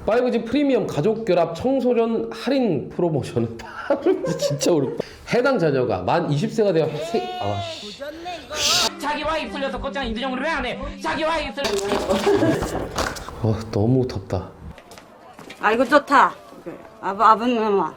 5G 프리미엄 가족 결합 청소년 할인 프로모션은 진짜 어렵다. 해당 자녀가 만 20세가 되어 자기 와이프 틀려서 곧장 인도정을 왜 안 해? 자기 와이프 너무 덥다. 아이고 좋다. 아버님아.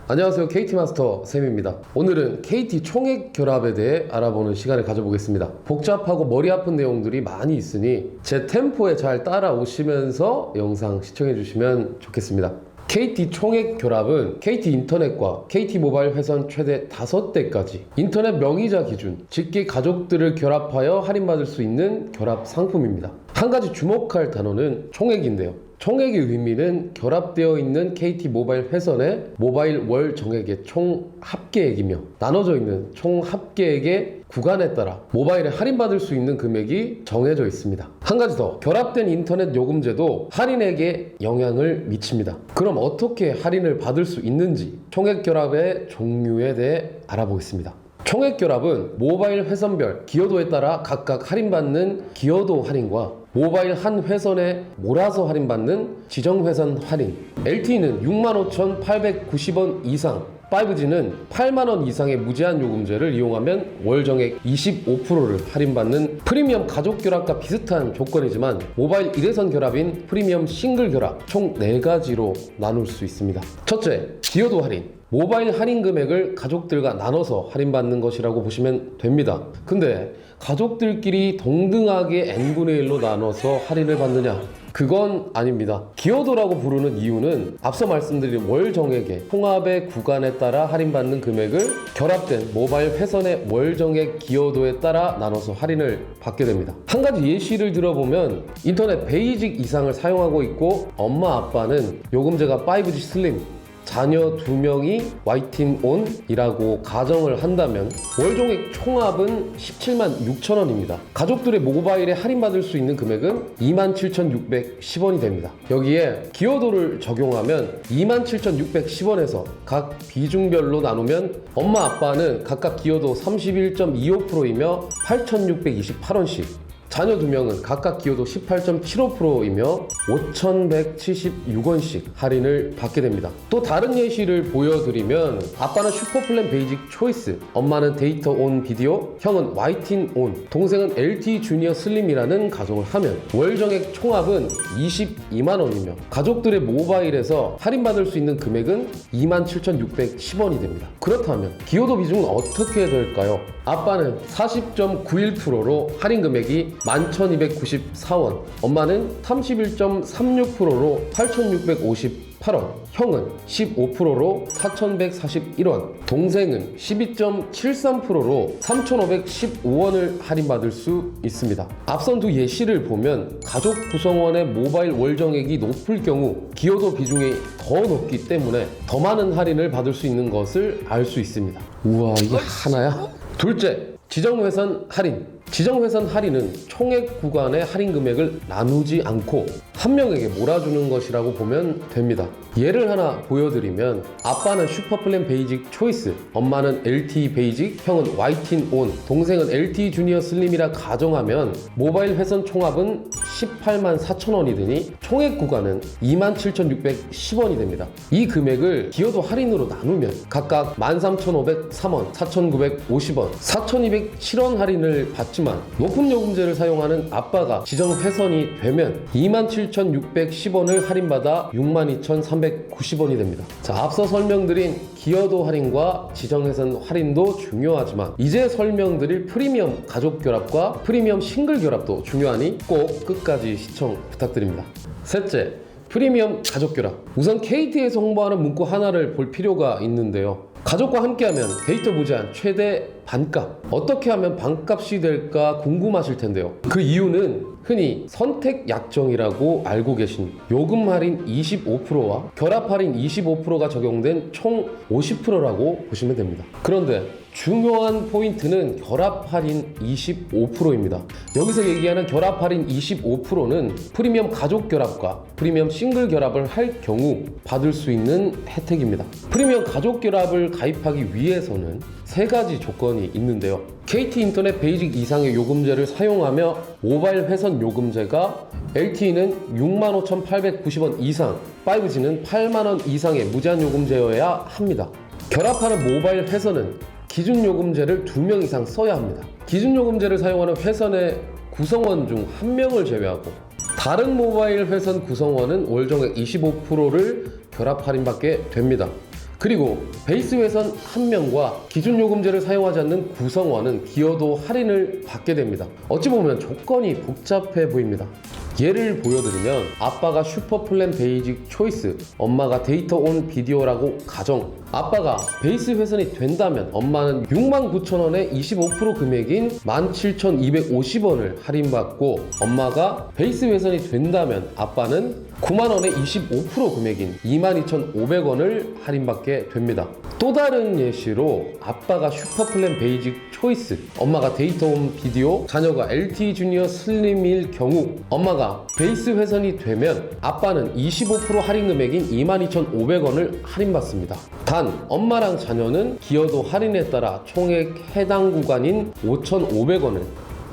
안녕하세요, KT 마스터 쌤입니다. 오늘은 KT 총액 결합에 대해 알아보는 시간을 가져보겠습니다. 복잡하고 머리 아픈 내용들이 많이 있으니 제 템포에 잘 따라오시면서 영상 시청해 주시면 좋겠습니다. KT 총액 결합은 KT 인터넷과 KT 모바일 회선 최대 5대까지 인터넷 명의자 기준 직계 가족들을 결합하여 할인받을 수 있는 결합 상품입니다. 한 가지 주목할 단어는 총액인데요. 총액의 의미는 결합되어 있는 KT 모바일 회선의 모바일 월 정액의 총 합계액이며 나눠져 있는 총 합계액의 구간에 따라 모바일에 할인받을 수 있는 금액이 정해져 있습니다. 한 가지 더, 결합된 인터넷 요금제도 할인액에 영향을 미칩니다. 그럼 어떻게 할인을 받을 수 있는지 총액 결합의 종류에 대해 알아보겠습니다. 총액 결합은 모바일 회선별 기여도에 따라 각각 할인받는 기여도 할인과 모바일 한 회선에 몰아서 할인받는 지정회선 할인, LTE는 65,890원 이상, 5G는 8만원 이상의 무제한 요금제를 이용하면 월정액 25%를 할인받는 프리미엄 가족 결합과 비슷한 조건이지만 모바일 1회선 결합인 프리미엄 싱글 결합 총 4가지로 나눌 수 있습니다. 첫째, 기여도 할인. 모바일 할인 금액을 가족들과 나눠서 할인받는 것이라고 보시면 됩니다. 근데 가족들끼리 동등하게 n분의 1로 나눠서 할인을 받느냐? 그건 아닙니다. 기여도라고 부르는 이유는 앞서 말씀드린 월 정액의 통합의 구간에 따라 할인받는 금액을 결합된 모바일 회선의 월 정액 기여도에 따라 나눠서 할인을 받게 됩니다. 한 가지 예시를 들어보면 인터넷 베이직 이상을 사용하고 있고 엄마 아빠는 요금제가 5G 슬림, 자녀 2명이 YTNON이라고 가정을 한다면 월정액 총합은 176,000원입니다. 가족들의 모바일에 할인받을 수 있는 금액은 27,610원이 됩니다. 여기에 기여도를 적용하면 27,610원에서 각 비중별로 나누면 엄마 아빠는 각각 기여도 31.25%이며 8,628원씩, 자녀 2명은 각각 기여도 18.75%이며 5,176원씩 할인을 받게 됩니다. 또 다른 예시를 보여드리면 아빠는 슈퍼플랜 베이직 초이스, 엄마는 데이터 온 비디오, 형은 YTN 온, 동생은 LTE 주니어 슬림이라는 가정을 하면 월정액 총합은 22만원이며 가족들의 모바일에서 할인받을 수 있는 금액은 27,610원이 됩니다. 그렇다면 기여도 비중은 어떻게 될까요? 아빠는 40.91%로 할인 금액이 11,294원, 엄마는 31.36%로 8,658원, 형은 15%로 4,141원, 동생은 12.73%로 3,515원을 할인받을 수 있습니다. 앞선 두 예시를 보면 가족 구성원의 모바일 월정액이 높을 경우 기여도 비중이 더 높기 때문에 더 많은 할인을 받을 수 있는 것을 알 수 있습니다. 우와, 이게 하나야? 둘째, 지정회선 할인. 지정회선 할인은 총액 구간의 할인 금액을 나누지 않고 한 명에게 몰아주는 것이라고 보면 됩니다. 예를 하나 보여드리면 아빠는 슈퍼플랜 베이직 초이스, 엄마는 LTE 베이직, 형은 YTN 온, 동생은 LTE 주니어 슬림이라 가정하면 모바일 회선 총합은 184,000원이 드니 총액 구간은 27,610원이 됩니다. 이 금액을 기여도 할인으로 나누면 각각 13,503원, 4,950원, 4,207원 할인을 받지만 높은 요금제를 사용하는 아빠가 지정 회선이 되면 27,610원을 할인받아 62,390원이 됩니다. 자, 앞서 설명드린 기여도 할인과 지정 회선 할인도 중요하지만 이제 설명드릴 프리미엄 가족 결합과 프리미엄 싱글 결합도 중요하니 꼭 끝까지 시청 부탁드립니다. 셋째, 프리미엄 가족 결합. 우선 KT에서 홍보하는 문구 하나를 볼 필요가 있는데요. 가족과 함께하면 데이터 무제한 최대 반값. 어떻게 하면 반값이 될까 궁금하실 텐데요. 그 이유는 흔히 선택 약정이라고 알고 계신 요금 할인 25%와 결합 할인 25%가 적용된 총 50%라고 보시면 됩니다. 그런데 중요한 포인트는 결합 할인 25%입니다. 여기서 얘기하는 결합 할인 25%는 프리미엄 가족 결합과 프리미엄 싱글 결합을 할 경우 받을 수 있는 혜택입니다. 프리미엄 가족 결합을 가입하기 위해서는 세 가지 조건이 있는데요. KT 인터넷 베이직 이상의 요금제를 사용하며 모바일 회선 요금제가 LTE는 65,890원 이상, 5G는 8만원 이상의 무제한 요금제여야 합니다. 결합하는 모바일 회선은 기준 요금제를 2명 이상 써야 합니다. 기준 요금제를 사용하는 회선의 구성원 중 1명을 제외하고 다른 모바일 회선 구성원은 월정액 25%를 결합 할인받게 됩니다. 그리고 베이스 회선 1명과 기준 요금제를 사용하지 않는 구성원은 기여도 할인을 받게 됩니다. 어찌 보면 조건이 복잡해 보입니다. 예를 보여드리면 아빠가 슈퍼플랜 베이직 초이스, 엄마가 데이터 온 비디오라고 가정. 아빠가 베이스 회선이 된다면 엄마는 69,000원에 25% 금액인 17,250원을 할인받고, 엄마가 베이스 회선이 된다면 아빠는 9만원에 25% 금액인 22,500원을 할인받게 됩니다. 또 다른 예시로 아빠가 슈퍼플랜 베이직 초이스, 엄마가 데이터홈 비디오, 자녀가 LTE 주니어 슬림일 경우 엄마가 베이스 회선이 되면 아빠는 25% 할인 금액인 22,500원을 할인받습니다. 단 엄마랑 자녀는 기여도 할인에 따라 총액 해당 구간인 5,500원을,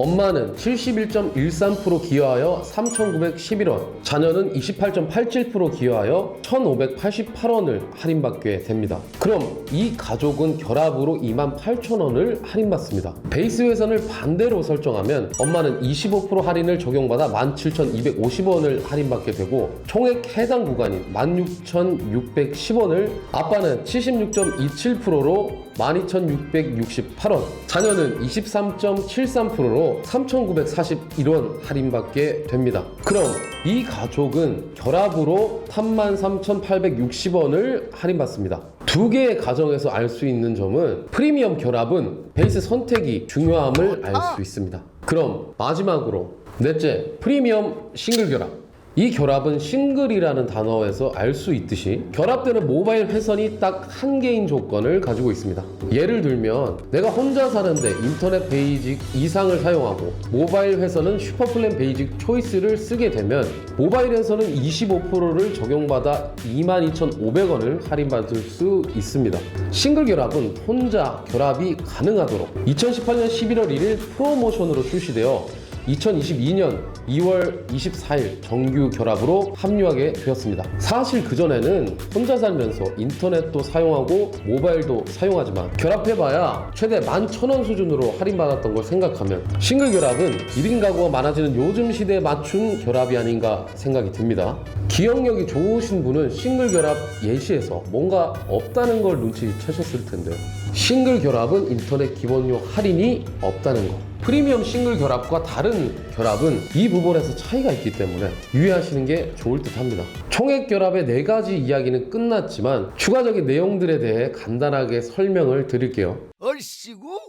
엄마는 71.13% 기여하여 3,911원, 자녀는 28.87% 기여하여 1,588원을 할인받게 됩니다. 그럼 이 가족은 결합으로 28,000원을 할인받습니다. 베이스 회선을 반대로 설정하면 엄마는 25% 할인을 적용받아 17,250원을 할인받게 되고, 총액 해당 구간인 16,610원을 아빠는 76.27%로 12,668원, 자녀는 23.73%로 3,941원 할인받게 됩니다. 그럼 이 가족은 결합으로 33,860원을 할인받습니다. 두 개의 가정에서 알 수 있는 점은 프리미엄 결합은 베이스 선택이 중요함을 알 수 있습니다. 그럼 마지막으로 넷째, 프리미엄 싱글 결합. 이 결합은 싱글이라는 단어에서 알 수 있듯이 결합되는 모바일 회선이 딱 한 개인 조건을 가지고 있습니다. 예를 들면 내가 혼자 사는데 인터넷 베이직 이상을 사용하고 모바일 회선은 슈퍼플랜 베이직 초이스를 쓰게 되면 모바일에서는 25%를 적용받아 22,500원을 할인받을 수 있습니다. 싱글 결합은 혼자 결합이 가능하도록 2018년 11월 1일 프로모션으로 출시되어 2022년 2월 24일 정규 결합으로 합류하게 되었습니다. 사실 그전에는 혼자 살면서 인터넷도 사용하고 모바일도 사용하지만 결합해봐야 최대 11,000원 수준으로 할인받았던 걸 생각하면 싱글 결합은 1인 가구가 많아지는 요즘 시대에 맞춘 결합이 아닌가 생각이 듭니다. 기억력이 좋으신 분은 싱글 결합 예시에서 뭔가 없다는 걸 눈치채셨을 텐데요. 싱글 결합은 인터넷 기본료 할인이 없다는 것. 프리미엄 싱글 결합과 다른 결합은 이 부분에서 차이가 있기 때문에 유의하시는 게 좋을 듯 합니다. 총액 결합의 4가지 이야기는 끝났지만 추가적인 내용들에 대해 간단하게 설명을 드릴게요. 얼씨구?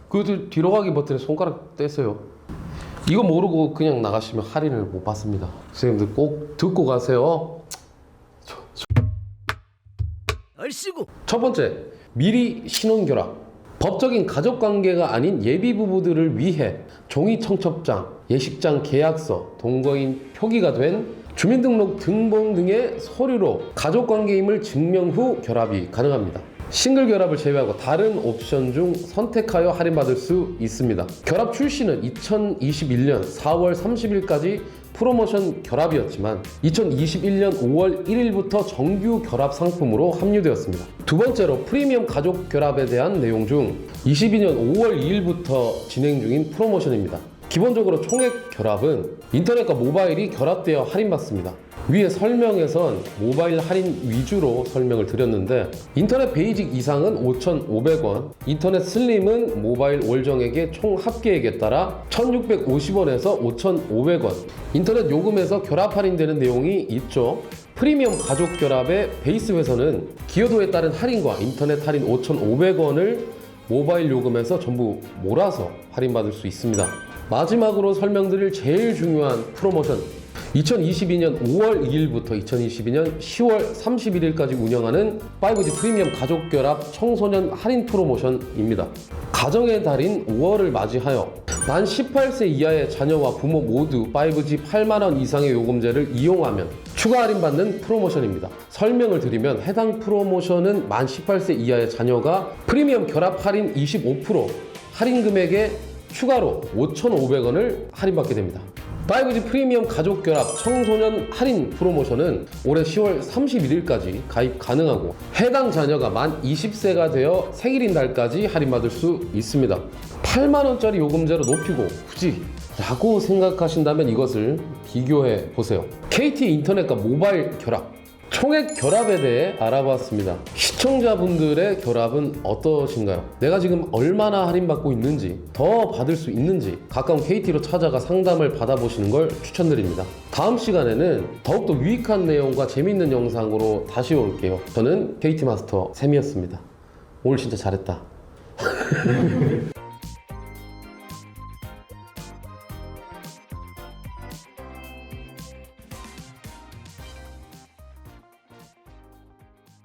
그 뒤로 가기 버튼에 손가락 떼세요. 이거 모르고 그냥 나가시면 할인을 못 받습니다. 선생님들 꼭 듣고 가세요. 얼씨구? 첫 번째, 미리 신혼결합. 법적인 가족관계가 아닌 예비 부부들을 위해 종이 청첩장, 예식장 계약서, 동거인 표기가 된 주민등록 등본 등의 서류로 가족관계임을 증명 후 결합이 가능합니다. 싱글 결합을 제외하고 다른 옵션 중 선택하여 할인받을 수 있습니다. 결합 출시는 2021년 4월 30일까지 프로모션 결합이었지만 2021년 5월 1일부터 정규 결합 상품으로 합류되었습니다. 두 번째로 프리미엄 가족 결합에 대한 내용 중 22년 5월 2일부터 진행 중인 프로모션입니다. 기본적으로 총액 결합은 인터넷과 모바일이 결합되어 할인받습니다. 위에 설명에선 모바일 할인 위주로 설명을 드렸는데 인터넷 베이직 이상은 5,500원, 인터넷 슬림은 모바일 월정액의 총 합계액에 따라 1,650원에서 5,500원, 인터넷 요금에서 결합 할인되는 내용이 있죠. 프리미엄 가족 결합의 베이스 회선은 기여도에 따른 할인과 인터넷 할인 5,500원을 모바일 요금에서 전부 몰아서 할인받을 수 있습니다. 마지막으로 설명드릴 제일 중요한 프로모션, 2022년 5월 2일부터 2022년 10월 31일까지 운영하는 5G 프리미엄 가족결합 청소년 할인 프로모션입니다. 가정의 달인 5월을 맞이하여 만 18세 이하의 자녀와 부모 모두 5G 8만원 이상의 요금제를 이용하면 추가 할인받는 프로모션입니다. 설명을 드리면 해당 프로모션은 만 18세 이하의 자녀가 프리미엄 결합 할인 25% 할인 금액에 추가로 5,500원을 할인받게 됩니다. 5G 프리미엄 가족결합 청소년 할인 프로모션은 올해 10월 31일까지 가입 가능하고 해당 자녀가 만 20세가 되어 생일인 달까지 할인받을 수 있습니다. 8만원짜리 요금제로 높이고 굳이 라고 생각하신다면 이것을 비교해 보세요. KT 인터넷과 모바일 결합, 총액 결합에 대해 알아봤습니다. 시청자분들의 결합은 어떠신가요? 내가 지금 얼마나 할인받고 있는지, 더 받을 수 있는지 가까운 KT로 찾아가 상담을 받아보시는 걸 추천드립니다. 다음 시간에는 더욱더 유익한 내용과 재밌는 영상으로 다시 올게요. 저는 KT 마스터 샘이었습니다. 오늘 진짜 잘했다.